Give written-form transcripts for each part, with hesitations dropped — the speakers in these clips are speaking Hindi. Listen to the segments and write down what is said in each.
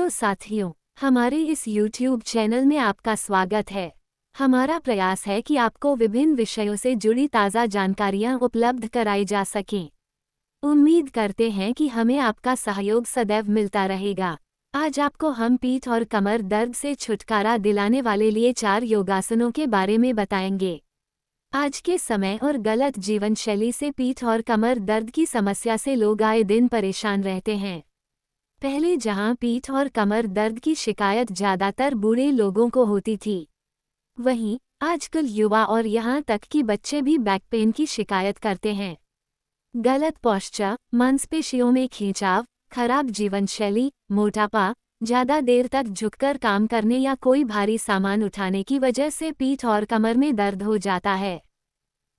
हेलो साथियों, हमारे इस YouTube चैनल में आपका स्वागत है। हमारा प्रयास है कि आपको विभिन्न विषयों से जुड़ी ताज़ा जानकारियां उपलब्ध कराई जा सकें। उम्मीद करते हैं कि हमें आपका सहयोग सदैव मिलता रहेगा। आज आपको हम पीठ और कमर दर्द से छुटकारा दिलाने वाले लिए 4 योगासनों के बारे में बताएंगे। आज के समय और गलत जीवन शैली से पीठ और कमर दर्द की समस्या से लोग आए दिन परेशान रहते हैं। पहले जहां पीठ और कमर दर्द की शिकायत ज़्यादातर बूढ़े लोगों को होती थी, वहीं आजकल युवा और यहां तक कि बच्चे भी बैक पेन की शिकायत करते हैं। गलत पोस्चर, मांसपेशियों में खिंचाव, खराब जीवन शैली, मोटापा, ज़्यादा देर तक झुककर काम करने या कोई भारी सामान उठाने की वजह से पीठ और कमर में दर्द हो जाता है।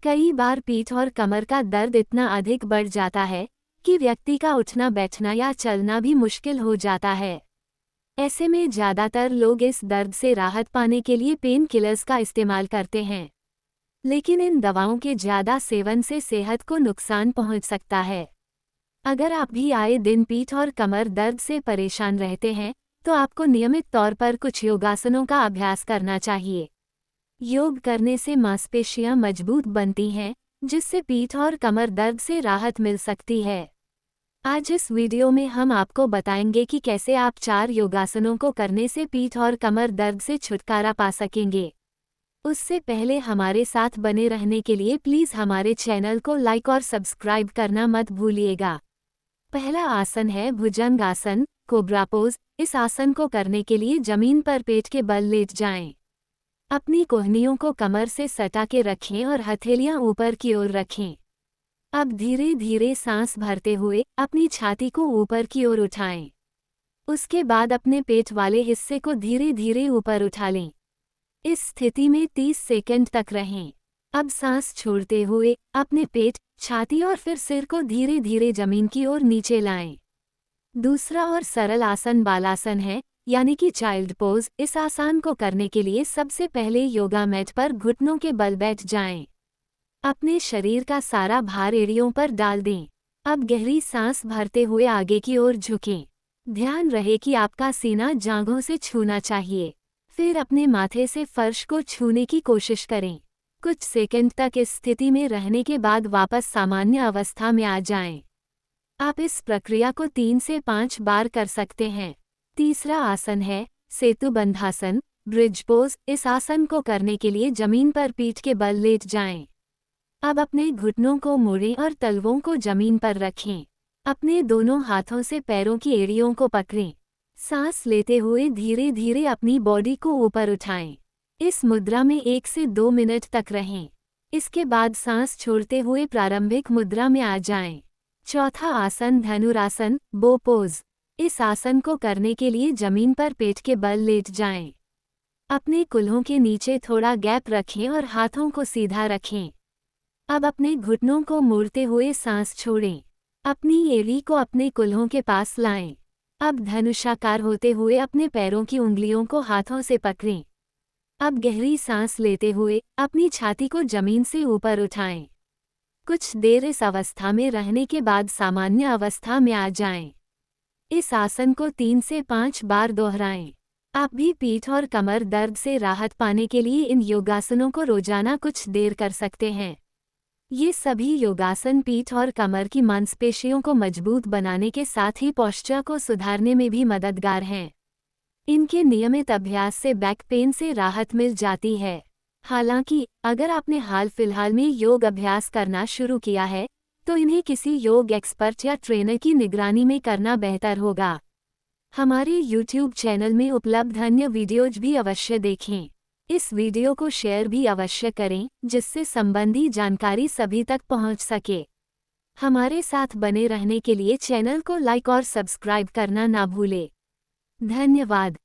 कई बार पीठ और कमर का दर्द इतना अधिक बढ़ जाता है कि व्यक्ति का उठना बैठना या चलना भी मुश्किल हो जाता है। ऐसे में ज़्यादातर लोग इस दर्द से राहत पाने के लिए पेन किलर्स का इस्तेमाल करते हैं, लेकिन इन दवाओं के ज़्यादा सेवन से सेहत को नुकसान पहुंच सकता है। अगर आप भी आए दिन पीठ और कमर दर्द से परेशान रहते हैं, तो आपको नियमित तौर पर कुछ योगासनों का अभ्यास करना चाहिए। योग करने से मांसपेशियां मजबूत बनती हैं, जिससे पीठ और कमर दर्द से राहत मिल सकती है। आज इस वीडियो में हम आपको बताएंगे कि कैसे आप 4 योगासनों को करने से पीठ और कमर दर्द से छुटकारा पा सकेंगे। उससे पहले हमारे साथ बने रहने के लिए प्लीज़ हमारे चैनल को लाइक और सब्सक्राइब करना मत भूलिएगा। पहला आसन है भुजंग आसन, कोब्रा पोज। इस आसन को करने के लिए जमीन पर पेट के बल लेट जाएं। अपनी कोहनियों को कमर से सटा के रखें और हथेलियां ऊपर की ओर रखें। अब धीरे धीरे सांस भरते हुए अपनी छाती को ऊपर की ओर उठाएं। उसके बाद अपने पेट वाले हिस्से को धीरे धीरे ऊपर उठा लें। इस स्थिति में 30 सेकंड तक रहें। अब सांस छोड़ते हुए अपने पेट, छाती और फिर सिर को धीरे धीरे जमीन की ओर नीचे लाएं। दूसरा और सरल आसन बालासन है, यानी कि चाइल्ड पोज। इस आसन को करने के लिए सबसे पहले योगा मैट पर घुटनों के बल बैठ जाएं। अपने शरीर का सारा भार एड़ियों पर डाल दें। अब गहरी सांस भरते हुए आगे की ओर झुकें। ध्यान रहे कि आपका सीना जांघों से छूना चाहिए। फिर अपने माथे से फर्श को छूने की कोशिश करें। कुछ सेकंड तक इस स्थिति में रहने के बाद वापस सामान्य अवस्था में आ जाएं। आप इस प्रक्रिया को 3 से 5 बार कर सकते हैं। तीसरा आसन है सेतुबंधासन, ब्रिज पोज। इस आसन को करने के लिए जमीन पर पीठ के बल लेट जाएं। अब अपने घुटनों को मोड़ें और तलवों को जमीन पर रखें। अपने दोनों हाथों से पैरों की एड़ियों को पकड़ें। सांस लेते हुए धीरे धीरे अपनी बॉडी को ऊपर उठाएं। इस मुद्रा में 1 से 2 मिनट तक रहें। इसके बाद सांस छोड़ते हुए प्रारंभिक मुद्रा में आ जाएं। चौथा आसन धनुरासन, बो पोज। इस आसन को करने के लिए जमीन पर पेट के बल लेट जाएं। अपने कुल्हों के नीचे थोड़ा गैप रखें और हाथों को सीधा रखें। अब अपने घुटनों को मोड़ते हुए सांस छोड़ें। अपनी एड़ी को अपने कुल्हों के पास लाएं। अब धनुषाकार होते हुए अपने पैरों की उंगलियों को हाथों से पकड़ें। अब गहरी सांस लेते हुए अपनी छाती को जमीन से ऊपर उठाएं। कुछ देर इस अवस्था में रहने के बाद सामान्य अवस्था में आ जाएं। इस आसन को 3 से 5 बार दोहराएं। आप भी पीठ और कमर दर्द से राहत पाने के लिए इन योगासनों को रोजाना कुछ देर कर सकते हैं। ये सभी योगासन पीठ और कमर की मांसपेशियों को मजबूत बनाने के साथ ही पोस्चर को सुधारने में भी मददगार हैं। इनके नियमित अभ्यास से बैक पेन से राहत मिल जाती है। हालांकि अगर आपने हाल फिलहाल में योग अभ्यास करना शुरू किया है, तो इन्हें किसी योग एक्सपर्ट या ट्रेनर की निगरानी में करना बेहतर होगा। हमारे YouTube चैनल में उपलब्ध अन्य वीडियोज भी अवश्य देखें। इस वीडियो को शेयर भी अवश्य करें, जिससे संबंधी जानकारी सभी तक पहुंच सके। हमारे साथ बने रहने के लिए चैनल को लाइक और सब्सक्राइब करना ना भूलें। धन्यवाद।